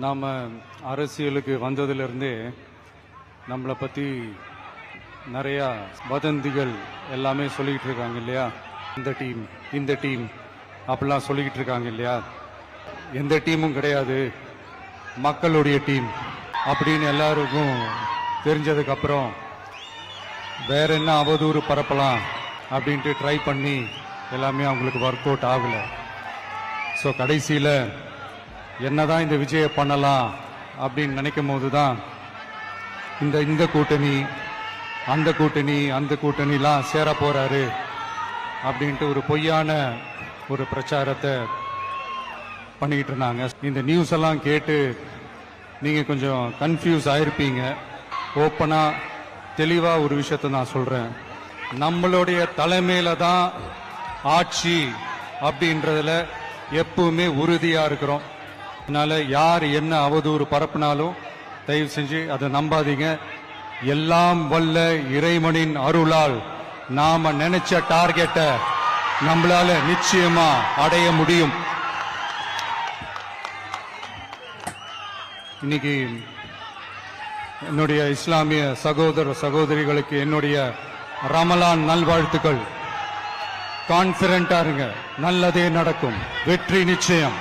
நாம் அரசியலுக்கு வந்ததிலிருந்தே நம்மளை பற்றி நிறையா வதந்திகள் எல்லாமே சொல்லிக்கிட்டு இருக்காங்க இல்லையா. இந்த டீம் அப்படிலாம் சொல்லிக்கிட்டு இருக்காங்க இல்லையா. எந்த டீமும் கிடையாது, மக்களுடைய டீம் அப்படின்னு எல்லாருக்கும் தெரிஞ்சதுக்கப்புறம் வேற என்ன அவதூறு பரப்பலாம் அப்படின்ட்டு ட்ரை பண்ணி எல்லாமே அவங்களுக்கு ஒர்க் அவுட் ஆகலை. ஸோ கடைசியில் என்னதான் இந்த விஜயை பண்ணலாம் அப்படின்னு நினைக்கும் போது தான் இந்த கூட்டணி அந்த கூட்டணிலாம் சேர போறாரு அப்படின்ட்டு ஒரு பொய்யான ஒரு பிரச்சாரத்தை பண்ணிக்கிட்டு இருந்தாங்க. இந்த நியூஸ் எல்லாம் கேட்டு நீங்கள் கொஞ்சம் கன்ஃபியூஸ் ஆயிருப்பீங்க. ஓப்பனாக தெளிவாக ஒரு விஷயத்தை நான் சொல்கிறேன். நம்மளுடைய தலைமையில தான் ஆட்சி அப்படின்றதுல எப்பவுமே உறுதியாக இருக்கிறோம். அதனால யார் என்ன அவதூறு பரப்புனாலும் தயவு செஞ்சு அதை நம்பாதீங்க. எல்லாம் வல்ல இறைவனின் அருளால் நாம நினைச்ச டார்கெட்டை நம்மளால நிச்சயமா அடைய முடியும். இன்னைக்கு என்னுடைய இஸ்லாமிய சகோதர சகோதரிகளுக்கு என்னுடைய ரமலான் நல்வாழ்த்துக்கள். கான்பிடண்டா இருங்க, நல்லதே நடக்கும், வெற்றி நிச்சயம்.